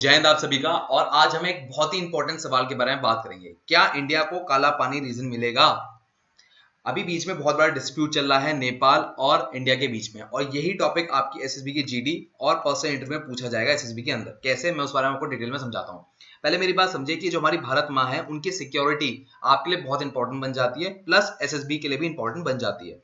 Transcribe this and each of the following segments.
जय हिंद आप सभी का। और आज हम एक बहुत ही इंपॉर्टेंट सवाल के बारे में बात करेंगे। क्या इंडिया को काला पानी रीजन मिलेगा? अभी बीच में बहुत बड़ा डिस्प्यूट चल रहा है नेपाल और इंडिया के बीच में, और यही टॉपिक आपकी एसएसबी की जीडी और पर्सनल इंटरव्यू में पूछा जाएगा एसएसबी के अंदर। कैसे, मैं उस बारे में आपको डिटेल में समझाता हूँ। पहले मेरी बात समझिए कि जो हमारी भारत माँ है उनकी सिक्योरिटी आपके लिए बहुत इंपॉर्टेंट बन जाती है, प्लस एसएसबी के लिए भी इंपॉर्टेंट बन जाती है।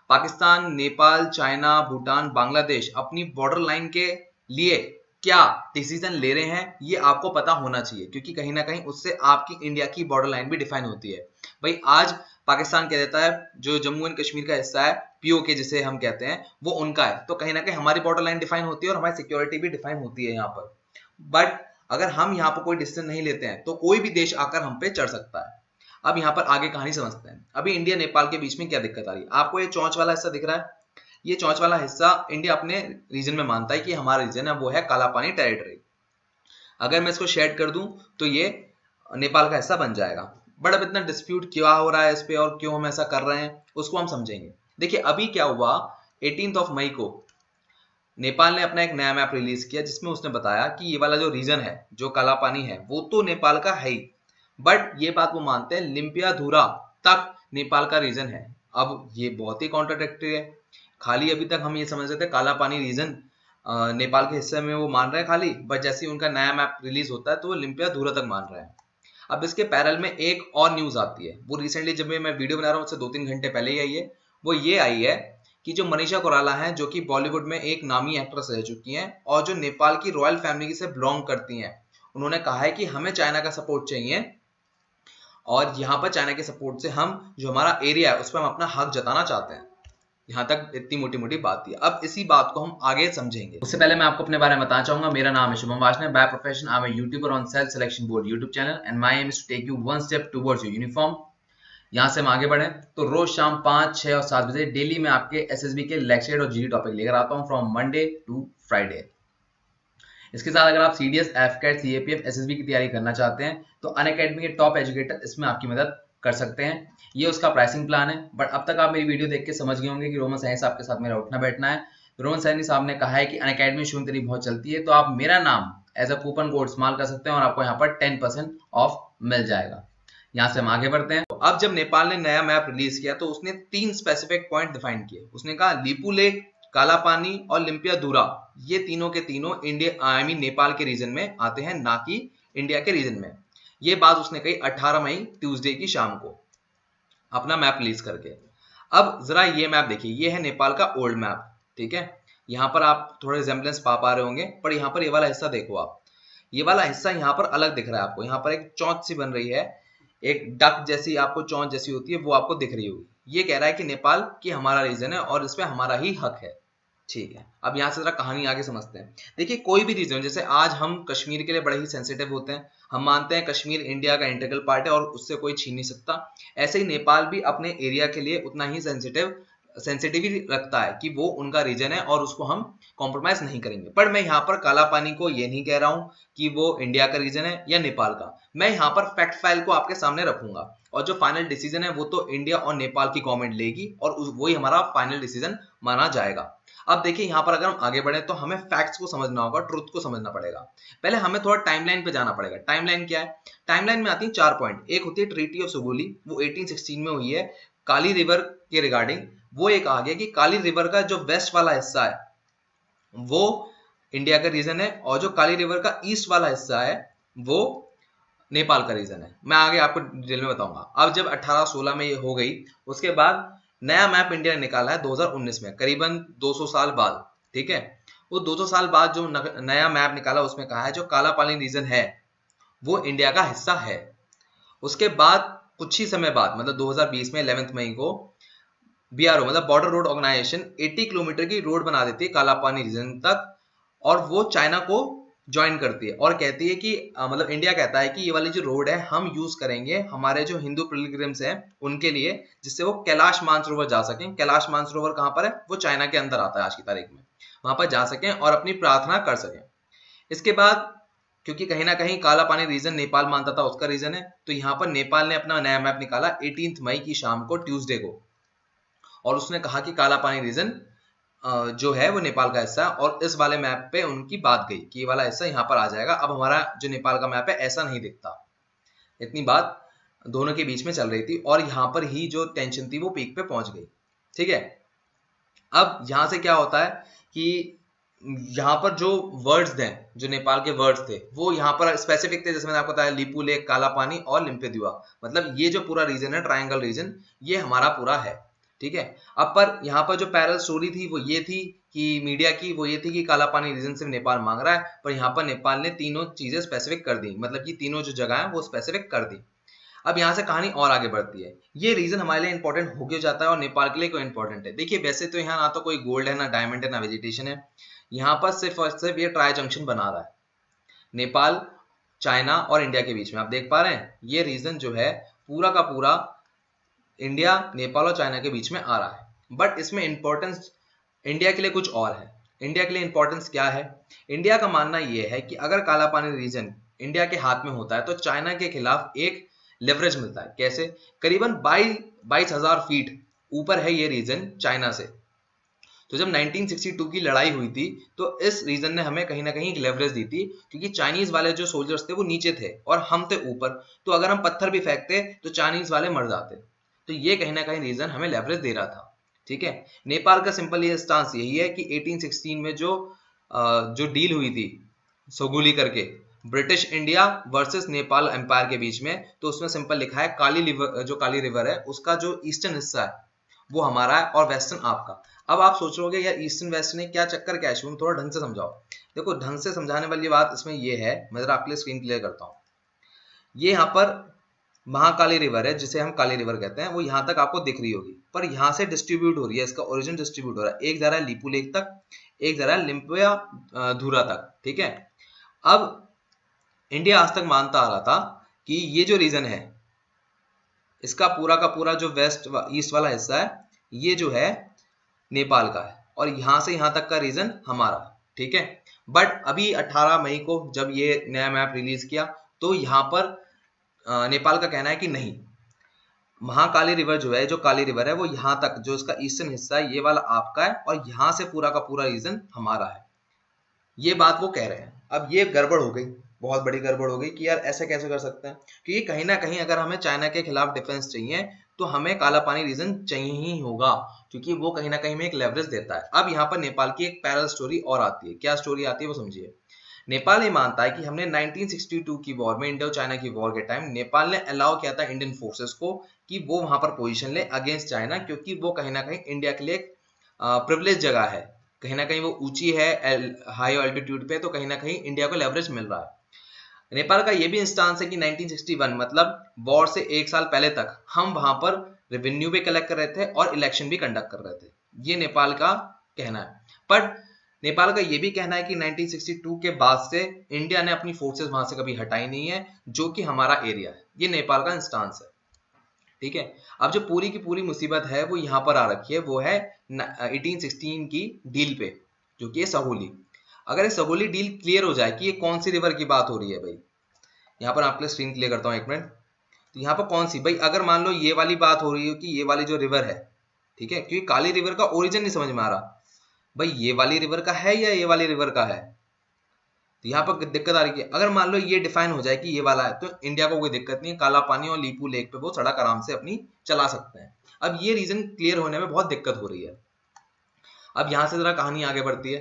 पाकिस्तान, नेपाल, चाइना, भूटान, बांग्लादेश अपनी बॉर्डर लाइन के लिए क्या डिसीजन ले रहे हैं ये आपको पता होना चाहिए, क्योंकि कहीं ना कहीं उससे आपकी इंडिया की बॉर्डर लाइन भी डिफाइन होती है। भाई आज पाकिस्तान कह देता है जो जम्मू एंड कश्मीर का हिस्सा है, पीओके जिसे हम कहते हैं, वो उनका है, तो कहीं ना कहीं हमारी बॉर्डर लाइन डिफाइन होती है और हमारी सिक्योरिटी भी डिफाइन होती है यहाँ पर। बट अगर हम यहाँ पर कोई डिसीजन नहीं लेते हैं तो कोई भी देश आकर हम पे चढ़ सकता है। अब यहाँ पर आगे कहानी समझते हैं। अभी इंडिया नेपाल के बीच में क्या दिक्कत आ रही है? आपको ये चौंच वाला हिस्सा दिख रहा है? ये चौंच वाला हिस्सा इंडिया अपने रीजन में मानता है कि हमारा रीजन है, वो है काला पानी टेरिटरी। अगर मैं इसको शेड कर दूं तो ये नेपाल का हिस्सा बन जाएगा। बट अब इतना डिस्प्यूट क्या हो रहा है इस पे और क्यों हम ऐसा कर रहे हैं उसको हम समझेंगे। देखिए अभी क्या हुआ, 18 मई को नेपाल ने अपना एक नया मैप रिलीज किया जिसमें उसने बताया कि ये वाला जो रीजन है, जो काला पानी है, वो तो नेपाल का है ही, बट ये बात वो मानते हैं लिम्पियाधुरा तक नेपाल का रीजन है। अब ये बहुत ही कॉन्ट्राडिक्टरी है। खाली अभी तक हम ये समझ रहे थे काला पानी रीजन नेपाल के हिस्से में वो मान रहे हैं खाली, बट जैसे ही उनका नया मैप रिलीज होता है तो वो लिम्पियाधुरा तक मान रहे हैं। अब इसके पैरेलल में एक और न्यूज आती है, वो रिसेंटली जब मैं वीडियो बना रहा हूँ उससे 2-3 घंटे पहले ही आई है। वो ये आई है कि जो मनीषा कोइराला हैं, जो कि बॉलीवुड में एक नामी एक्ट्रेस रह चुकी हैं और जो नेपाल की रॉयल फैमिली से बिलोंग करती हैं, उन्होंने कहा है कि हमें चाइना का सपोर्ट चाहिए और यहाँ पर चाइना के सपोर्ट से हम जो हमारा एरिया है उस पर हम अपना हक जताना चाहते हैं। यहाँ तक इतनी मोटी मोटी बात थी। अब इसी बात को हम आगे समझेंगे। उससे पहले मैं आपको अपने बारे में बताना चाहूंगा। मेरा नाम है Shubham Washne. By profession I am a YouTuber on Self Selection Board YouTube channel and my aim is to take you one step towards your uniform. यहाँ से हम आगे बढ़े तो रोज शाम 5, 6 और 7 बजे डेली मैं आपके एसएसबी के लेक्चर और जीडी टॉपिक लेकर आता हूँ फ्रॉम मंडे टू फ्राइडे। इसके साथ अगर आप सीडीएस, एफकेट, सीएपीएफ, एसएसबी की तैयारी करना चाहते हैं तो अनअकैडमी के टॉप एजुकेटर इसमें आपकी मदद कर सकते हैं। ये उसका प्राइसिंग प्लान है। बट अब तक आप मेरी वीडियो देख के समझ गए होंगे कि रोमन सैनी साहब के साथ मेरा उठना बैठना है। रोमन सैनी साहब ने कहा है कि अनअकैडमी शुरू तेरी बहुत चलती है, तो आप मेरा नाम एज अ कूपन कोड इस्तेमाल कर सकते हैं और आपको यहाँ पर 10% ऑफ मिल जाएगा। यहाँ से हम आगे बढ़ते हैं। तो अब जब नेपाल ने नया मैप रिलीज किया तो उसने 3 स्पेसिफिक पॉइंट डिफाइन किए। उसने कहा लिपू लेक, काला पानी और लिम्पियाधुरा, ये तीनों के तीनों इंडिया आई मीन नेपाल के रीजन में आते हैं, ना कि इंडिया के रीजन में। ये बात उसने कही 18 मई ट्यूसडे की शाम को अपना मैप रिलीज करके। अब जरा ये मैप देखिए, ये है नेपाल का ओल्ड मैप, ठीक है। यहाँ पर आप थोड़े रिजेम्बलेंस पा रहे होंगे, पर यहाँ पर ये वाला हिस्सा देखो आप, ये वाला हिस्सा यहाँ पर अलग दिख रहा है आपको। यहाँ पर एक चौंच सी बन रही है, एक डक जैसी आपको चौंच जैसी होती है, वो आपको दिख रही होगी। ये कह रहा है कि नेपाल की हमारा रीजन है और इसमें हमारा ही हक है, ठीक है। अब यहाँ से जरा कहानी आगे समझते हैं। देखिए कोई भी रीजन, जैसे आज हम कश्मीर के लिए बड़े ही सेंसिटिव होते हैं, हम मानते हैं कश्मीर इंडिया का इंटीग्रल पार्ट है और उससे कोई छीन नहीं सकता। ऐसे ही नेपाल भी अपने एरिया के लिए उतना ही सेंसिटिविटी रखता है कि वो उनका रीजन है और उसको हम कॉम्प्रोमाइज नहीं करेंगे। पर मैं यहाँ पर काला पानी को ये नहीं कह रहा हूँ कि वो इंडिया का रीजन है या नेपाल का। मैं यहाँ पर फैक्ट फाइल को आपके सामने रखूंगा और जो फाइनल डिसीजन है वो तो इंडिया और नेपाल की गवर्नमेंट लेगी और वही हमारा फाइनल डिसीजन माना जाएगा। अब देखिए यहाँ पर अगर हम आगे बढ़े तो हमें फैक्ट्स को समझना होगा, ट्रुथ को समझना पड़ेगा। पहले हमें थोड़ा टाइमलाइन पे जाना पड़ेगा। टाइमलाइन क्या है? टाइमलाइन में आती है 4 पॉइंट। एक होती है ट्रीटी ऑफ सुगोली, वो 1816 में हुई है काली रिवर के रिगार्डिंग। वो एक आ गया कि काली रिवर का जो वेस्ट वाला हिस्सा है वो इंडिया का रीजन है और जो काली रिवर का ईस्ट वाला हिस्सा है वो नेपाल का रीजन है। मैं आगे आपको डिटेल में बताऊंगा। अब जब 1816 में ये हो गई, उसके बाद नया मैप इंडिया ने निकाला है 2019 में, करीबन 200 साल बाद, ठीक है। वो 200 साल बाद जो नया मैप निकाला उसमें कहा है जो काला पानी रीजन है वो इंडिया का हिस्सा है। उसके बाद कुछ ही समय बाद मतलब 2020 में 11 मई को बीआरओ मतलब बॉर्डर रोड ऑर्गेनाइजेशन 80 किलोमीटर की रोड बना देती है काला पानी रीजन तक और वो चाइना को ज्वाइन करती है और कहती है कि मतलब इंडिया कहता है कि ये वाली जो रोड है हम यूज करेंगे हमारे जो हिंदू पिलग्रिम्स हैं उनके लिए, जिससे वो कैलाश मानसरोवर जा सकें। कैलाश मानसरोवर कहाँ पर है? वो चाइना के अंदर आता है आज की तारीख में, वहां पर जा सकें और अपनी प्रार्थना कर सकें। इसके बाद क्योंकि कहीं ना कहीं काला पानी रीजन नेपाल मानता था उसका रीजन है, तो यहाँ पर नेपाल ने अपना नया मैप निकाला 18 मई की शाम को ट्यूसडे को और उसने कहा कि काला पानी रीजन जो है वो नेपाल का हिस्सा, और इस वाले मैप पे उनकी बात गई कि ये वाला हिस्सा यहाँ पर आ जाएगा। अब हमारा जो नेपाल का मैप है ऐसा नहीं दिखता। इतनी बात दोनों के बीच में चल रही थी और यहाँ पर ही जो टेंशन थी वो पीक पे पहुंच गई। ठीक है, अब यहाँ से क्या होता है कि यहाँ पर जो वर्ड्स थे, जो नेपाल के वर्ड्स थे वो यहाँ पर स्पेसिफिक थे, जैसे मैंने आपको बताया लिपू लेक, काला पानी और लिम्पेदुआ, मतलब ये जो पूरा रीजन है, ट्रायंगल रीजन, ये हमारा पूरा है। ठीक है, अब पर यहाँ पर जो पैरल स्टोरी थी वो ये थी कि मीडिया की, वो ये थी कि काला पानी रीजन से नेपाल मांग रहा है, पर यहाँ पर नेपाल ने तीनों चीजें स्पेसिफिक कर दी, मतलब कि तीनों जो जगह है वो स्पेसिफिक कर दी। अब यहाँ से कहानी और आगे बढ़ती है। ये रीजन हमारे लिए इंपॉर्टेंट हो क्यों जाता है और नेपाल के लिए क्यों इंपॉर्टेंट है? देखिए, वैसे तो यहाँ ना तो कोई गोल्ड है, ना डायमंड है, ना वेजिटेशन है। यहाँ पर सिर्फ और सिर्फ ये ट्राई जंक्शन बना रहा है नेपाल, चाइना और इंडिया के बीच में। आप देख पा रहे हैं ये रीजन जो है पूरा का पूरा इंडिया, नेपाल और चाइना के बीच में आ रहा है। बट इसमें इंपॉर्टेंस इंडिया के लिए कुछ और है। इंडिया के लिए इंपॉर्टेंस क्या है? इंडिया का मानना यह है कि अगर काला पानी रीजन इंडिया के हाथ में होता है तो चाइना के खिलाफ एक लेवरेज मिलता है। कैसे? करीबन 22,000 फीट ऊपर है ये रीजन चाइना से। तो जब 1962 की लड़ाई हुई थी तो इस रीजन ने हमें कहीं ना कहीं एक लेवरेज दी थी, क्योंकि चाइनीज वाले जो सोल्जर्स थे वो नीचे थे और हम थे ऊपर, तो अगर हम पत्थर भी फेंकते तो चाइनीज वाले मर जाते। तो ये कहीं ना कहीं रीजन हमें लेवरेज दे रहा था। ठीक है, नेपाल का सिंपल ये स्टांस यही है कि 1816 में जो डील हुई थी सोगुली करके, British India versus Nepal empire के बीच में, तो उसमें सिंपल लिखा है काली रिवर है उसका जो ईस्टर्न हिस्सा है वो हमारा है और वेस्टर्न आपका। अब आप सोच रहे यार ईस्टर्न वेस्टर्न है, क्या चक्कर, क्या है? थोड़ा ढंग से समझाओ। देखो, ढंग से समझाने वाली बात इसमें ये है, मैं जरा आपके लिए स्क्रीन क्लियर करता हूँ। ये यहाँ पर महाकाली रिवर है, जिसे हम काली रिवर कहते हैं, वो यहाँ तक आपको दिख रही होगी, पर यहाँ से डिस्ट्रीब्यूट हो रही है, इसका ओरिजिन डिस्ट्रीब्यूट हो रहा है। एक जा रहा है लिपू लेक तक, एक जा रहा है लिम्पिया धूरा तक। ठीक है, अब इंडिया आज तक मानता आ रहा था कि ये जो रीजन है इसका पूरा का पूरा जो वेस्ट ईस्ट वाला हिस्सा है ये जो है नेपाल का है और यहां से यहां तक का रीजन हमारा। ठीक है, बट अभी 18 मई को जब ये नया मैप रिलीज किया तो यहाँ पर नेपाल का कहना है कि नहीं, महाकाली रिवर जो है, जो काली रिवर है, वो यहाँ तक जो इसका ईस्टर्न हिस्सा है ये वाला आपका है और यहाँ से पूरा का पूरा रीजन हमारा है। ये बात वो कह रहे हैं। अब ये गड़बड़ हो गई, बहुत बड़ी गड़बड़ हो गई कि यार ऐसे कैसे कर सकते हैं, क्योंकि कहीं ना कहीं अगर हमें चाइना के खिलाफ डिफेंस चाहिए तो हमें काला पानी रीजन चाहिए ही होगा, क्योंकि वो कहीं ना कहीं में एक लेवरेज देता है। अब यहाँ पर नेपाल की एक पैरल स्टोरी और आती है। क्या स्टोरी आती है वो समझिए। नेपाल ये मानता है कि हमने 1962 की वॉर में, इंडो चाइना की वॉर के टाइम, नेपाल ने अलाउ किया था इंडियन फोर्सेस को कि वो वहां पर पोजीशन ले अगेंस्ट चाइना, क्योंकि वो कहीं ना कहीं इंडिया के लिए एक प्रिविलेज जगह है, कहीं ना कहीं वो ऊंची है हाई ऑल्टीट्यूड पे, तो कहीं ना कहीं इंडिया को लेवरेज मिल रहा है। नेपाल का ये भी इंस्टांस है कि 1961 मतलब वॉर से एक साल पहले तक हम वहां पर रेवेन्यू भी कलेक्ट कर रहे थे और इलेक्शन भी कंडक्ट कर रहे थे। ये नेपाल का कहना है। पर नेपाल का ये भी कहना है कि 1962 के बाद से इंडिया ने अपनी फोर्सेस वहां से कभी हटाई नहीं है, जो कि हमारा एरिया है। ये नेपाल का इंस्टांस है। ठीक है, अब जो पूरी की पूरी मुसीबत है वो यहाँ पर आ रखी है, वो है 1816 की डील पे, जो कि सगोली। अगर ये सगोली डील क्लियर हो जाए कि ये कौन सी रिवर की बात हो रही है भाई, यहाँ पर आपके स्क्रीन क्लियर करता हूँ एक मिनट। तो यहाँ पर कौन सी भाई, अगर मान लो ये वाली बात हो रही है कि ये वाली जो रिवर है, ठीक है, क्योंकि काली रिवर का ओरिजिन नहीं समझ में आ रहा भाई, ये वाली रिवर का है या ये वाली रिवर का है, तो यहाँ पर दिक्कत आ रही है। अगर मान लो ये डिफाइन हो जाए कि ये वाला है तो इंडिया को कोई दिक्कत नहीं है, काला पानी और लीपू लेक पे वो सड़क आराम से अपनी चला सकते हैं। अब ये रीजन क्लियर होने में बहुत दिक्कत हो रही है। अब यहाँ से जरा कहानी आगे बढ़ती है।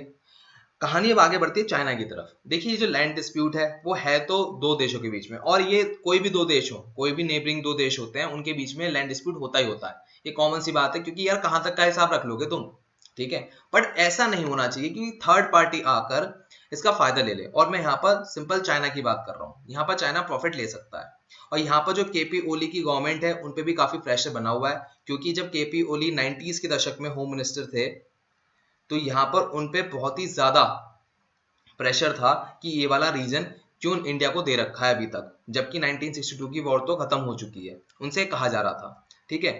कहानी अब आगे बढ़ती है चाइना की तरफ। देखिए, ये जो लैंड डिस्प्यूट है वो है तो दो देशों के बीच में, और ये कोई भी दो देश हो, कोई भी नेबरिंग दो देश होते हैं, उनके बीच में लैंड डिस्प्यूट होता ही होता है। ये कॉमन सी बात है, क्योंकि यार कहां तक का हिसाब रख लोगे तुम। ठीक है, बट ऐसा नहीं होना चाहिए कि थर्ड पार्टी आकर इसका फायदा ले ले। और मैं यहाँ पर सिंपल चाइना की बात कर रहा हूँ। यहाँ पर चाइना प्रॉफिट ले सकता है, और यहाँ पर जो केपी ओली की गवर्नमेंट है उन पे भी काफी प्रेशर बना हुआ है, क्योंकि जब केपी ओली 90s के दशक में होम मिनिस्टर थे तो यहाँ पर उन पे बहुत ही ज्यादा प्रेशर था कि ये वाला रीजन क्यों इंडिया को दे रखा है अभी तक, जबकि 1962 की वॉर तो खत्म हो चुकी है, उनसे कहा जा रहा था। ठीक है,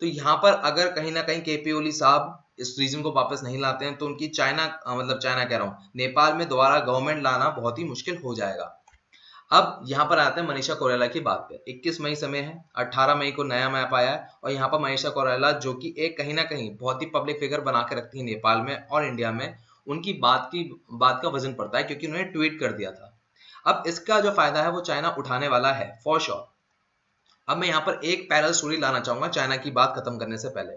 तो यहाँ पर अगर कहीं ना कहीं केपी ओली साहब इस रीजन को वापस नहीं लाते हैं तो उनकी चाइना कह रहा हूँ, नेपाल में दोबारा गवर्नमेंट लाना बहुत ही मुश्किल हो जाएगा। अब यहाँ पर आते हैं मनीषा कोइराला की बात पे। 21 मई समय है, 18 मई को नया मैप आया है और यहाँ पर मनीषा कोइराला जो कि एक कहीं ना कहीं बहुत ही पब्लिक फिगर बना के रखती है नेपाल में और इंडिया में, उनकी बात का वजन पड़ता है क्योंकि उन्होंने ट्वीट कर दिया था। अब इसका जो फायदा है वो चाइना उठाने वाला है फॉर श्योर। अब मैं यहाँ पर एक पैरल स्टोरी लाना चाहूंगा चाइना की बात खत्म करने से पहले।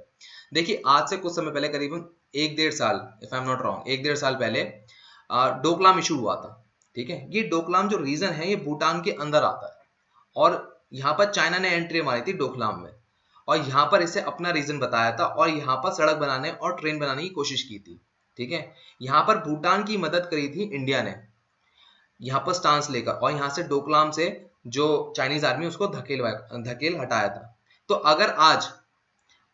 देखिए आज से कुछ समय पहले, करीबन 1-1.5 साल, if I am not wrong, 1-1.5 साल पहले डोकलाम इशू हुआ था। ठीक है, ये डोकलाम जो रीजन है ये भूटान के अंदर आता है और यहाँ पर चाइना ने एंट्री मारी थी डोकलाम में और यहाँ पर इसे अपना रीजन बताया था और यहाँ पर सड़क बनाने और ट्रेन बनाने की कोशिश की थी। ठीक है, यहाँ पर भूटान की मदद करी थी इंडिया ने यहाँ पर स्टांस लेकर और यहाँ से डोकलाम से जो चाइनीज आर्मी उसको धकेल हटाया था। तो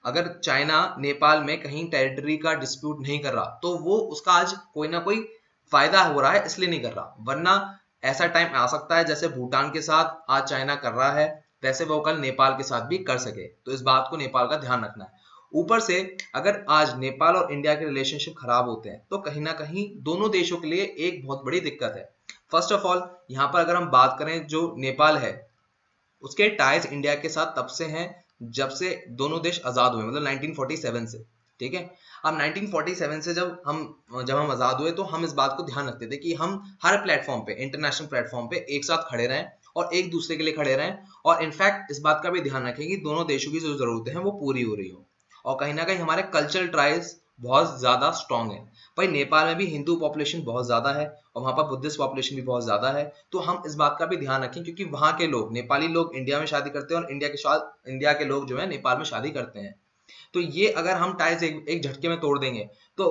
अगर चाइना नेपाल में कहीं टेरिटरी का डिस्प्यूट नहीं कर रहा तो वो उसका आज कोई ना कोई फायदा हो रहा है, इसलिए नहीं कर रहा। वरना ऐसा टाइम आ सकता है जैसे भूटान के साथ आज चाइना कर रहा है वैसे वो कल नेपाल के साथ भी कर सके। तो इस बात को नेपाल का ध्यान रखना है। ऊपर से अगर आज नेपाल और इंडिया के रिलेशनशिप खराब होते हैं तो कहीं ना कहीं दोनों देशों के लिए एक बहुत बड़ी दिक्कत है। फर्स्ट ऑफ ऑल यहाँ पर अगर हम बात करें, जो नेपाल है उसके टाइज इंडिया के साथ तब से हैं जब से दोनों देश आजाद हुए, मतलब 1947 से। ठीक है, अब 1947 से जब हम आजाद हुए तो हम इस बात को ध्यान रखते थे कि हम हर प्लेटफॉर्म पे, इंटरनेशनल प्लेटफॉर्म पे एक साथ खड़े रहें और एक दूसरे के लिए खड़े रहें और इनफैक्ट इस बात का भी ध्यान रखें कि दोनों देशों की जो जरूरतें हैं वो पूरी हो रही हो। और कहीं ना कहीं हमारे कल्चरल ट्राइज बहुत ज्यादा स्ट्रांग है। भाई नेपाल में भी हिंदू पॉपुलेशन बहुत ज्यादा है और वहां पर बुद्धिस्ट पॉपुलेशन भी बहुत ज्यादा है, तो हम इस बात का भी ध्यान रखें क्योंकि वहां के लोग, नेपाली लोग इंडिया में शादी करते हैं और इंडिया के लोग जो है नेपाल में शादी करते हैं। तो ये अगर हम टाइज एक झटके में तोड़ देंगे तो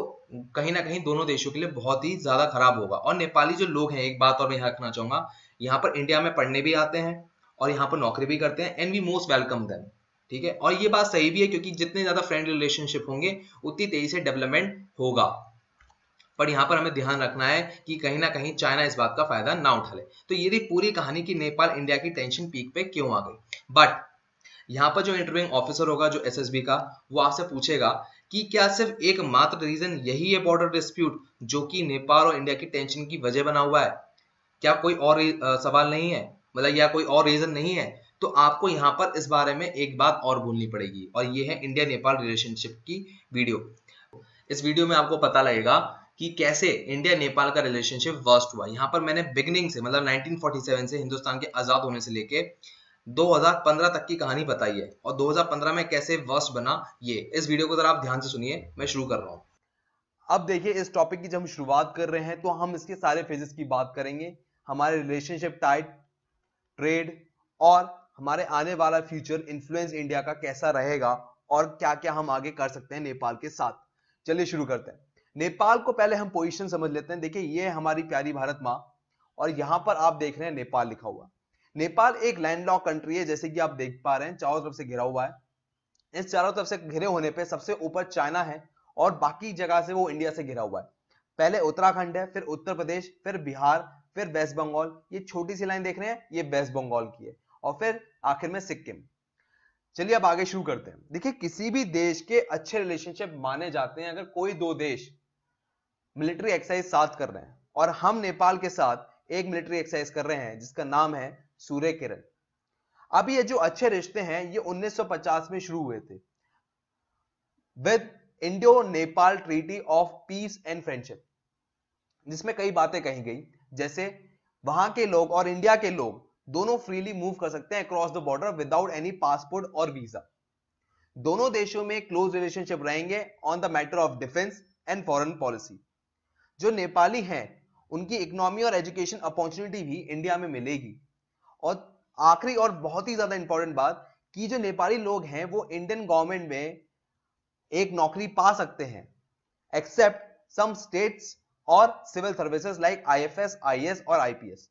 कहीं ना कहीं दोनों देशों के लिए बहुत ही ज्यादा खराब होगा। और नेपाली जो लोग हैं, एक बात और मैं यहाँ रखना चाहूंगा, यहाँ पर इंडिया में पढ़ने भी आते हैं और यहाँ पर नौकरी भी करते हैं and we most welcome them. ठीक है, और ये बात सही भी है क्योंकि जितने ज्यादा फ्रेंड रिलेशनशिप होंगे उतनी तेजी से डेवलपमेंट होगा। पर यहाँ पर हमें ध्यान रखना है कि कहीं ना कहीं चाइना इस बात का फायदा ना उठा ले। तो ये थी पूरी कहानी कि नेपाल इंडिया की टेंशन पीक पे क्यों आ गई। बट यहाँ पर जो इंटरव्यूइंग ऑफिसर होगा, जो एसएसबी का, वो आपसे पूछेगा कि क्या सिर्फ एकमात्र रीजन यही है बॉर्डर डिस्प्यूट जो कि नेपाल और इंडिया की टेंशन की वजह बना हुआ है? क्या कोई और सवाल नहीं है, मतलब या कोई और रीजन नहीं है? तो आपको यहाँ पर इस बारे में एक बात और बोलनी पड़ेगी और ये है इंडिया नेपाल रिलेशनशिप की वीडियो। इस वीडियो में आपको पता लगेगा कि कैसे इंडिया नेपाल का रिलेशनशिप वर्स्ट हुआ। यहाँ पर मैंने बिगनिंग से, मतलब 1947 से, हिंदुस्तान के आजाद होने से लेके 2015 तक की कहानी बताई है और 2015 में कैसे वर्स्ट बना, ये इस वीडियो को जरा आप ध्यान से सुनिए। मैं शुरू कर रहा हूँ। अब देखिए, इस टॉपिक की जब हम शुरुआत कर रहे हैं तो हम इसके सारे फेजेस की बात करेंगे, हमारे रिलेशनशिप टाइप, ट्रेड और हमारे आने वाला फ्यूचर इन्फ्लुएंस इंडिया का कैसा रहेगा और क्या क्या हम आगे कर सकते हैं नेपाल के साथ। चलिए शुरू करते हैं। नेपाल को पहले हम पोजीशन समझ लेते हैं। देखिए, ये है हमारी प्यारी भारत माँ और यहां पर आप देख रहे हैं नेपाल लिखा हुआ। नेपाल एक लैंडलॉक कंट्री है, जैसे कि आप देख पा रहे हैं, चारों तरफ से घिरा हुआ है। इस चारों तरफ से घिरे होने पे सबसे ऊपर चाइना है और बाकी जगह से वो इंडिया से घिरा हुआ है। पहले उत्तराखंड है, फिर उत्तर प्रदेश, फिर बिहार, फिर वेस्ट बंगाल। ये छोटी सी लाइन देख रहे हैं, ये वेस्ट बंगाल की है और फिर आखिर में सिक्किम। चलिए अब आगे शुरू करते हैं। देखिए, किसी भी देश के अच्छे रिलेशनशिप माने जाते हैं अगर कोई दो देश मिलिट्री एक्सरसाइज साथ कर रहे हैं, और हम नेपाल के साथ एक मिलिट्री एक्सरसाइज कर रहे हैं जिसका नाम है सूर्य किरण। अब ये जो अच्छे रिश्ते हैं ये 1950 में शुरू हुए थे with Indo Nepal treaty of peace and friendship, जिसमें कई बातें कही गई, जैसे वहां के लोग और इंडिया के लोग दोनों फ्रीली मूव कर सकते हैं across the border without any passport और वीजा। दोनों देशों में क्लोज रिलेशनशिप रहेंगे on the matter of defence and foreign policy. जो नेपाली हैं उनकी इकोनॉमी और एजुकेशन अपॉर्चुनिटी भी इंडिया में मिलेगी। और आखिरी और बहुत ही ज्यादा इंपॉर्टेंट बात कि जो नेपाली लोग हैं वो इंडियन गवर्नमेंट में एक नौकरी पा सकते हैं एक्सेप्ट सम स्टेट्स और civil services like IFS, IAS और आईपीएस।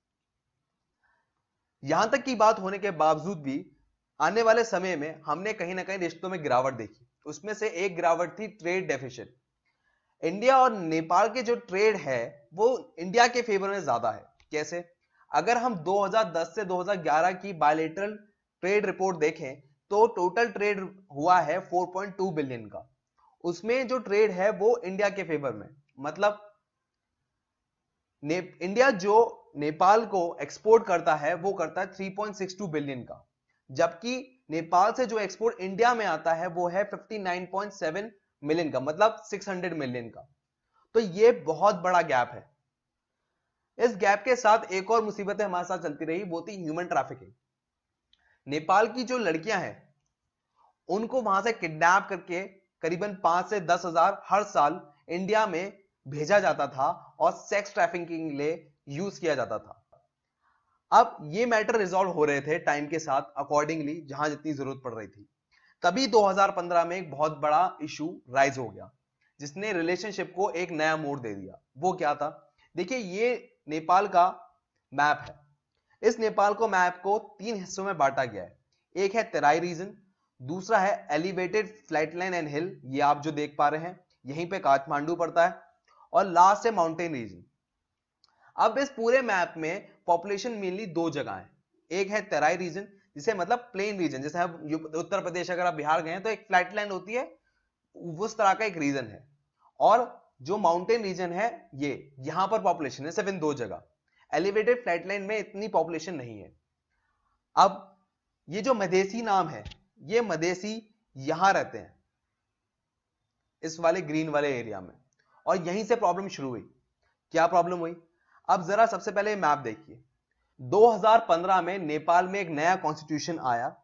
यहां तक की बात होने के बावजूद भी आने वाले समय में हमने कहीं ना कहीं रिश्तों में गिरावट देखी। उसमें से एक गिरावट थी ट्रेड डेफिसिट। इंडिया और नेपाल के जो ट्रेड है वो इंडिया के फेवर में ज्यादा है। कैसे? अगर हम 2010 से 2011 की बायलैटरल ट्रेड रिपोर्ट देखें तो टोटल ट्रेड हुआ है 4.2 बिलियन का। उसमें जो ट्रेड है वो इंडिया के फेवर में, मतलब इंडिया जो नेपाल को एक्सपोर्ट करता है वो करता है 3.62 बिलियन का, जबकि नेपाल से जो एक्सपोर्ट इंडिया में आता है वो है 59.7 मिलियन का, मतलब 600 मिलियन का। तो ये बहुत बड़ा गैप है। इस गैप के साथ एक और मुसीबतें हमारे साथ चलती रही, वो थी ह्यूमन ट्रैफिकिंग। नेपाल की जो लड़कियां हैं उनको वहां से किडनैप करके करीबन 5 से 10 हजार हर साल इंडिया में भेजा जाता था और सेक्स ट्रैफिकिंग के लिए यूज किया जाता था। अब ये मैटर रिजॉल्व हो रहे थे टाइम के साथ अकॉर्डिंगली, जहां जितनी जरूरत पड़ रही थी। तभी 2015 में एक बहुत बड़ा इशू राइज हो गया जिसने रिलेशनशिप को एक नया मोड़ दे दिया। वो क्या था? देखिए, ये नेपाल का मैप है। इस नेपाल को मैप को 3 हिस्सों में बांटा गया है। एक है तराई रीजन, दूसरा है एलिवेटेड फ्लैटलैंड एंड हिल, ये आप जो देख पा रहे हैं यहीं पे काठमांडू पड़ता है, और लास्ट है माउंटेन रीजन। अब इस पूरे मैप में पॉपुलेशन मेनली 2 जगह है। एक है तराई रीजन, जिसे मतलब प्लेन रीजन, जैसे हम उत्तर प्रदेश अगर आप बिहार गए हैं तो एक फ्लैटलैंड होती है, उस तरह का एक रीजन है। और जो माउंटेन रीजन है ये, यहां पर पॉपुलेशन है सिर्फ इन 2 जगह। एलिवेटेड फ्लैटलैंड में इतनी पॉपुलेशन नहीं है। अब ये जो मधेसी नाम है, ये मधेसी यहां रहते हैं इस वाले ग्रीन वाले एरिया में, और यहीं से प्रॉब्लम शुरू हुई। क्या प्रॉब्लम हुई? अब जरा सबसे पहले मैप देखिए। 2015 में नेपाल में एक नया कॉन्स्टिट्यूशन आया,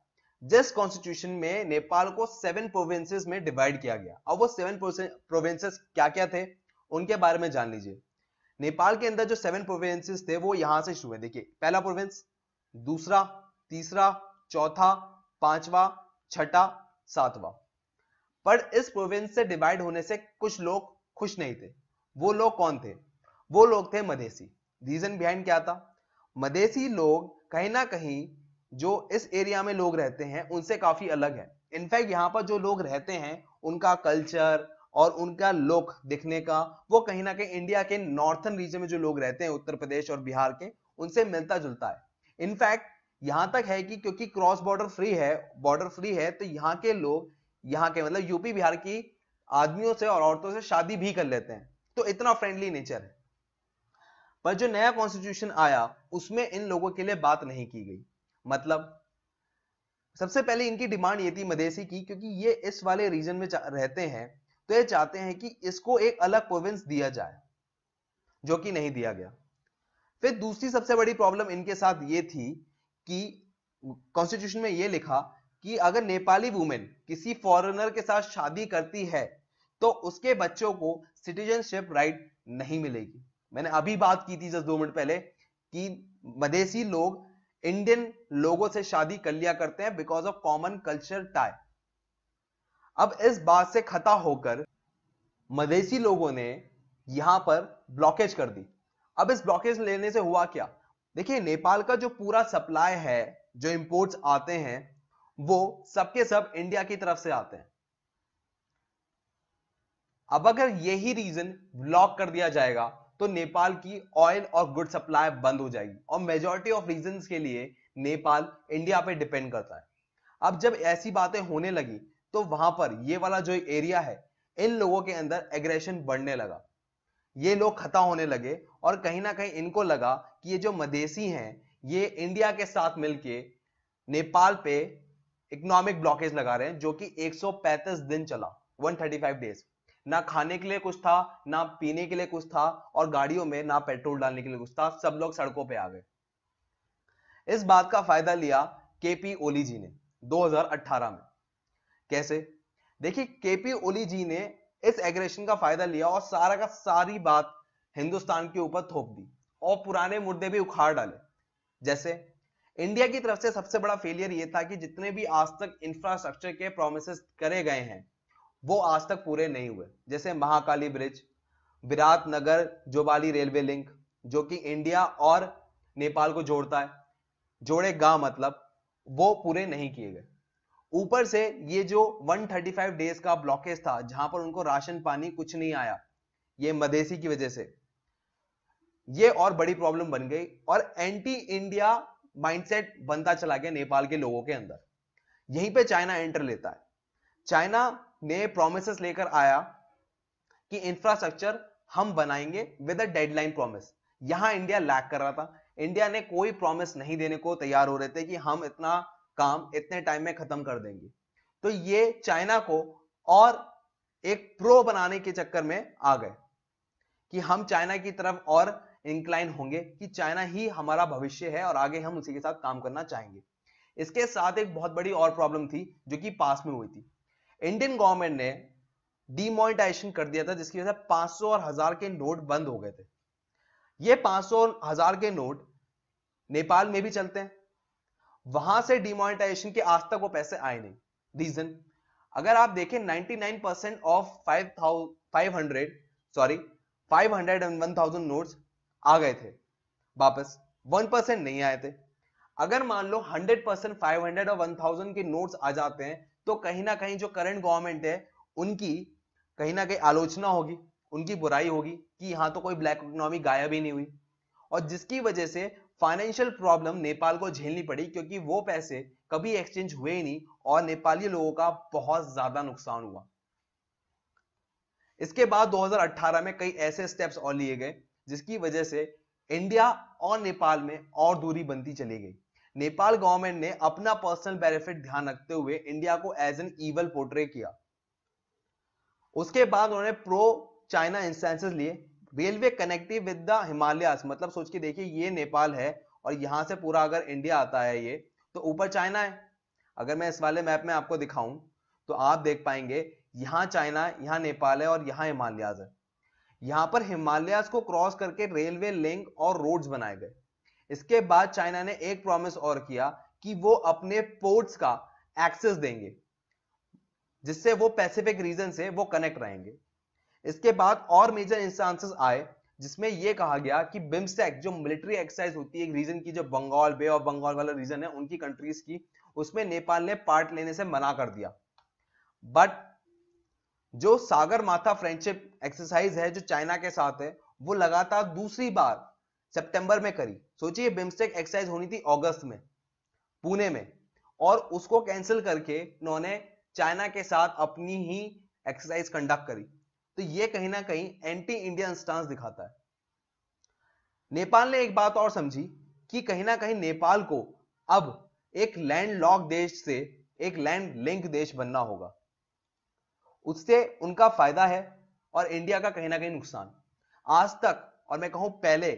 जिस कॉन्स्टिट्यूशन में नेपाल को 7 प्रोविंसेस में डिवाइड किया गया। अब वो 7 प्रोविंसेस क्या क्या थे उनके बारे में जान लीजिए। नेपाल के अंदर जो 7 प्रोविंसेस थे वो यहां से शुरू है। देखिए, पहला प्रोविंस, दूसरा, तीसरा, चौथा, पांचवा, छठा, सातवां। पर इस प्रोविंस से डिवाइड होने से कुछ लोग खुश नहीं थे। वो लोग कौन थे? वो लोग थे मधेसी। रीजन बिहाइंड क्या था? मधेसी लोग कहीं ना कहीं जो इस एरिया में लोग रहते हैं उनसे काफी अलग है। इनफैक्ट यहाँ पर जो लोग रहते हैं उनका कल्चर और उनका लुक दिखने का, वो कहीं ना कहीं इंडिया के नॉर्थन रीजन में जो लोग रहते हैं उत्तर प्रदेश और बिहार के, उनसे मिलता जुलता है। इनफैक्ट यहां तक है कि क्योंकि क्रॉस बॉर्डर फ्री है तो यहाँ के लोग, यहाँ के मतलब यूपी बिहार की आदमियों से और औरतों से शादी भी कर लेते हैं। तो इतना फ्रेंडली नेचर है। पर जो नया कॉन्स्टिट्यूशन आया उसमें इन लोगों के लिए बात नहीं की गई। मतलब सबसे पहले इनकी डिमांड ये थी मधेसी की, क्योंकि ये इस वाले रीजन में रहते हैं, तो ये चाहते हैं कि इसको एक अलग प्रोविंस दिया जाए, जो कि नहीं दिया गया। फिर दूसरी सबसे बड़ी प्रॉब्लम इनके साथ ये थी कि कॉन्स्टिट्यूशन में ये लिखा कि अगर नेपाली वुमेन किसी फॉरेनर के साथ शादी करती है तो उसके बच्चों को सिटीजनशिप राइट नहीं मिलेगी। मैंने अभी बात की थी जस्ट 2 मिनट पहले कि मधेसी लोग इंडियन लोगों से शादी कर लिया करते हैं because of common culture tie. अब इस बात से खता होकर मधेसी लोगों ने यहां पर ब्लॉकेज कर दी। अब इस ब्लॉकेज लेने से हुआ क्या? देखिए, नेपाल का जो पूरा सप्लाई है, जो इंपोर्ट्स आते हैं, वो सबके सब इंडिया की तरफ से आते हैं। अब अगर यही रीजन ब्लॉक कर दिया जाएगा तो नेपाल की ऑयल और गुड सप्लाई बंद हो जाएगी, और मेजॉरिटी ऑफ रीजंस के लिए नेपाल इंडिया पे डिपेंड करता है। अब जब ऐसी बातें होने लगी तो वहां पर ये वाला जो एरिया है, इन लोगों के अंदर एग्रेशन बढ़ने लगा। ये लोग खता होने लगे और कहीं ना कहीं इनको लगा कि ये जो मधेसी हैं ये इंडिया के साथ मिलके नेपाल पे इकोनॉमिक ब्लॉकेज लगा रहे हैं, जो कि 135 दिन चला, 135 डेज। ना खाने के लिए कुछ था, ना पीने के लिए कुछ था, और गाड़ियों में ना पेट्रोल डालने के लिए कुछ था। सब लोग सड़कों पे आ गए। इस बात का फायदा लिया केपी ओली जी ने 2018 में। कैसे? देखिए, केपी ओली जी ने इस एग्रेशन का फायदा लिया और सारा का सारी बात हिंदुस्तान के ऊपर थोप दी और पुराने मुद्दे भी उखाड़ डाले। जैसे इंडिया की तरफ से सबसे बड़ा फेलियर यह था कि जितने भी आज तक इंफ्रास्ट्रक्चर के प्रोमिसेस करे गए हैं वो आज तक पूरे नहीं हुए। जैसे Mahakali bridge, Biratnagar Jogbani railway link, जो कि इंडिया और नेपाल को जोड़ता है, जोड़ेगा मतलब, वो पूरे नहीं किए गए। ऊपर से ये जो 135 डेज का ब्लॉकेज था, जहां पर उनको राशन पानी कुछ नहीं आया, ये मधेसी की वजह से, ये और बड़ी प्रॉब्लम बन गई और एंटी इंडिया माइंडसेट बनता चला गया नेपाल के लोगों के अंदर। यहीं पे चाइना एंटर लेता है। चाइना ने प्रोमिसेस लेकर आया कि इंफ्रास्ट्रक्चर हम बनाएंगे विद अ डेडलाइन प्रॉमिस। यहां इंडिया लैग कर रहा था। इंडिया ने कोई प्रॉमिस नहीं देने को तैयार हो रहे थे कि हम इतना काम इतने टाइम में खत्म कर देंगे। तो ये चाइना को और एक प्रो बनाने के चक्कर में आ गए कि हम चाइना की तरफ और इंक्लाइन होंगे कि चाइना ही हमारा भविष्य है और आगे हम उसी के साथ काम करना चाहेंगे। इसके साथ एक बहुत बड़ी और प्रॉब्लम थी जो कि पास में हुई थी। इंडियन गवर्नमेंट ने डीमोनेटाइजेशन कर दिया था, जिसकी वजह से 500 और 1000 के नोट बंद हो गए थे। ये 500 और 1000 के नोट नेपाल में भी चलते हैं, वहां से डीमोनेटाइजेशन के आज तक वो पैसे आए नहीं। रीजन अगर आप देखें 99% ऑफ 500 एंड 1000 नोट्स आ गए थे वापस, 1% नहीं आए थे। अगर मान लो 100% 500 और 1000 के नोट्स आ जाते हैं तो कहीं ना कहीं जो करंट गवर्नमेंट है उनकी कहीं ना कहीं आलोचना होगी, उनकी बुराई होगी कि यहां तो कोई ब्लैक इकोनॉमी गायब ही नहीं हुई, और जिसकी वजह से फाइनेंशियल प्रॉब्लम नेपाल को झेलनी पड़ी क्योंकि वो पैसे कभी एक्सचेंज हुए ही नहीं और नेपाली लोगों का बहुत ज्यादा नुकसान हुआ। इसके बाद 2018 में कई ऐसे स्टेप्स और लिए गए जिसकी वजह से इंडिया और नेपाल में और दूरी बनती चली गई। नेपाल गवर्नमेंट ने अपना पर्सनल बेनिफिट ध्यान रखते हुए इंडिया को एज एन ईवल पोर्ट्रे किया। उसके बाद उन्होंने प्रो चाइना इंस्टेंसेस लिए। Railway connective with the Himalayas, मतलब सोच के देखिए ये नेपाल है और यहां से पूरा अगर इंडिया आता है ये तो ऊपर चाइना है। अगर मैं इस वाले मैप में आपको दिखाऊं तो आप देख पाएंगे यहां चाइना, यहां नेपाल है और यहां हिमालयास है। यहां पर हिमालयास को क्रॉस करके रेलवे लिंक और रोड्स बनाए गए। इसके बाद चाइना ने एक प्रॉमिस और किया कि वो अपने पोर्ट्स का एक्सेस देंगे जिससे वो पैसिफिक रीजन से वो कनेक्ट रहेंगे। इसके बाद और मेजर इंस्टेंसेस आए जिसमें यह कहा गया कि बिम्स्टेक जो मिलिट्री एक्सरसाइज होती है एक रीजन की, जो बंगाल, बे ऑफ बंगाल वाला रीजन है उनकी कंट्रीज की, उसमें नेपाल ने पार्ट लेने से मना कर दिया। बट जो सागर माथा फ्रेंडशिप एक्सरसाइज है जो चाइना के साथ है वो लगातार दूसरी बार सितंबर में करी। सोचिए बिम्स्टेक एक्सरसाइज होनी थी अगस्त में पुणे में और उसको कैंसिल करके उन्होंने चाइना के साथ अपनी ही एक्सरसाइज कंडक्ट करी। तो ये कहीं ना कहीं एंटी इंडियन स्टांस दिखाता है। नेपाल ने एक बात और समझी कि कहीं ना कहीं नेपाल को अब एक लैंड लॉक देश से एक लैंड लिंक देश बनना होगा। उससे उनका फायदा है और इंडिया का कहीं ना कहीं नुकसान। आज तक, और मैं कहूं पहले,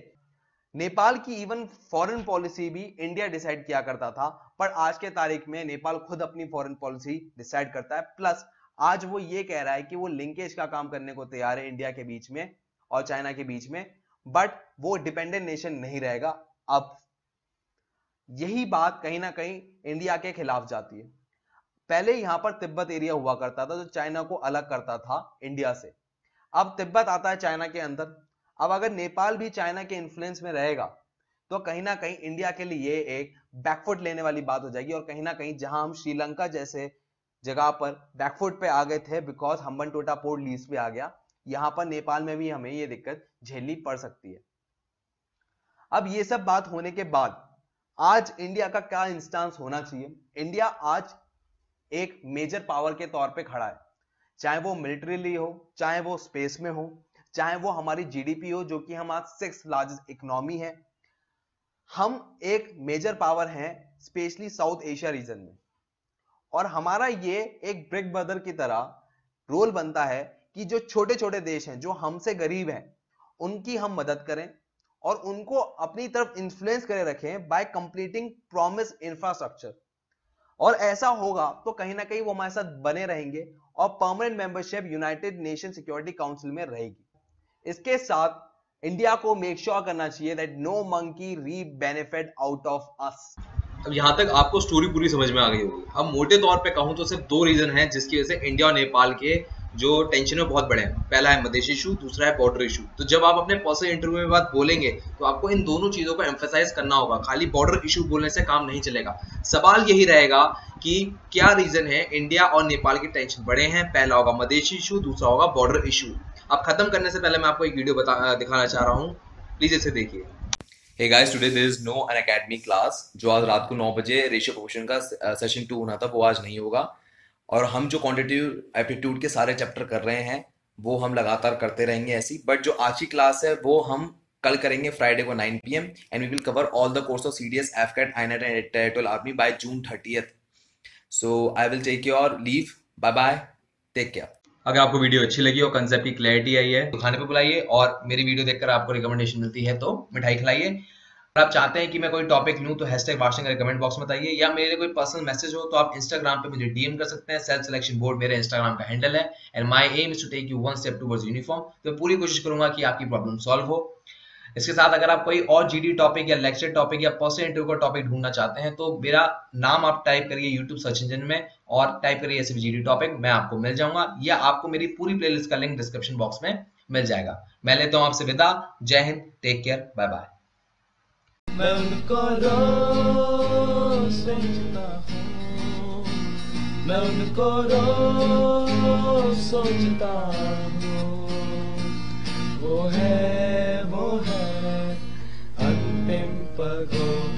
नेपाल की इवन फॉरेन पॉलिसी भी इंडिया डिसाइड किया करता था, पर आज के तारीख में नेपाल खुद अपनी फॉरेन पॉलिसी डिसाइड करता है। प्लस आज वो ये कह रहा है कि वो लिंकेज का काम करने को तैयार है इंडिया के बीच में और चाइना के बीच में, बट वो डिपेंडेंट नेशन नहीं रहेगा। अब यही बात कहीं ना कहीं इंडिया के खिलाफ जाती है। पहले यहां पर तिब्बत एरिया हुआ करता था जो चाइना को अलग करता था इंडिया से। अब तिब्बत आता है चाइना के अंदर। अब अगर नेपाल भी चाइना के इन्फ्लुएंस में रहेगा तो कहीं ना कहीं इंडिया के लिए एक बैकफुट लेने वाली बात हो जाएगी। और कहीं ना कहीं जहां हम श्रीलंका जैसे जगह पर बैकफुट पे आ गए थे बिकॉज हम्बनटोटा पोर्ट लीज पे आ गया, यहां पर नेपाल में भी हमें ये दिक्कत झेलनी पड़ सकती है। अब ये सब बात होने के बाद आज इंडिया का क्या इंस्टांस होना चाहिए? इंडिया आज एक मेजर पावर के तौर पे खड़ा है, चाहे वो मिलिट्रीली हो, चाहे वो स्पेस में हो, चाहे वो हमारी जीडीपी हो जो कि हम आज 6th लार्जेस्ट इकोनॉमी है। हम एक मेजर पावर हैं स्पेशली साउथ एशिया रीजन में, और हमारा ये एक ब्रिक ब्रदर की तरह रोल बनता है कि जो छोटे छोटे देश हैं जो हमसे गरीब हैं उनकी हम मदद करें और उनको अपनी तरफ इन्फ्लुएंस करे रखें बाय कंप्लीटिंग प्रॉमिस इंफ्रास्ट्रक्चर। और ऐसा होगा तो कहीं ना कहीं वो हमारे साथ बने रहेंगे और permanent membership United nation security council में रहेगी। इसके साथ इंडिया को मेक श्योर करना चाहिए that no monkey reap benefit out of us. अब यहाँ तक आपको स्टोरी पूरी समझ में आ गई होगी। अब मोटे तौर पे कहूँ तो सिर्फ 2 रीजन हैं जिसकी वजह से इंडिया और नेपाल के जो टेंशन है बहुत बड़े हैं। पहला है मधेश इशू, दूसरा है बॉर्डर इशू। तो जब आप अपने पर्सनल इंटरव्यू में बात बोलेंगे तो आपको इन दोनों चीजों को एम्फेसाइज करना होगा। खाली बॉर्डर इशू बोलने से काम नहीं चलेगा। सवाल यही रहेगा कि क्या रीजन है इंडिया और नेपाल के टेंशन बड़े हैं। पहला होगा मधेश इशू, दूसरा होगा बॉर्डर इशू। अब खत्म करने से पहले मैं आपको एक वीडियो दिखाना चाह रहा हूँ, प्लीज इसे देखिए। Hey guys, today there is no Unacademy class। जो आज रात को 9 बजे रेशियो प्रोपोर्शन का सेशन 2 होना था वो आज नहीं होगा। और हम जो क्वांटिटेटिव एप्टीट्यूड के सारे चैप्टर कर रहे हैं वो हम लगातार करते रहेंगे ऐसी। बट जो आज की क्लास है वो हम कल करेंगे फ्राइडे को 9 PM and we will cover all the course of CDS, AFCAT, INET and territorial army by June 30th. So I will take your leave. Bye bye, take care. अगर आपको वीडियो अच्छी लगी और कंसेप्ट की clarity आई है तो खाने पे बुलाइए, और मेरी वीडियो देखकर आपको रिकमेंडेशन मिलती है तो मिठाई खिलाइए. अगर आप चाहते हैं कि मैं कोई टॉपिक लूं तो #वार्षिक कमेंट बॉक्स में बताइए, या मेरे कोई पर्सनल मैसेज हो तो आप इंस्टाग्राम पे मुझे DM कर सकते हैं. सेल्फ सिलेक्शन बोर्ड मेरे इंस्टाग्राम का हैंडल है and my aim is to take you one step towards uniform. तो मैं पूरी कोशिश करूंगा कि आपकी प्रॉब्लम सॉल्व हो. इसके साथ अगर आप कोई और GD टॉपिक या लेक्चर टॉपिक या पर्सनल इंटरव्यू का टॉपिक ढूंढना चाहते हैं तो मेरा नाम आप टाइप करिए यूट्यूब सर्च इंजन में और टाइप करिए ऐसे GD टॉपिक, मैं आपको मिल जाऊंगा, या आपको मेरी पूरी प्लेलिस्ट का लिंक डिस्क्रिप्शन बॉक्स में मिल जाएगा. मैं लेता हूं आपसे विदा. जय Hind, take care, bye bye. मैं उनको रोज सोचता हूँ, मैं उनको रोज सोचता हूँ. वो है अंतिम पगों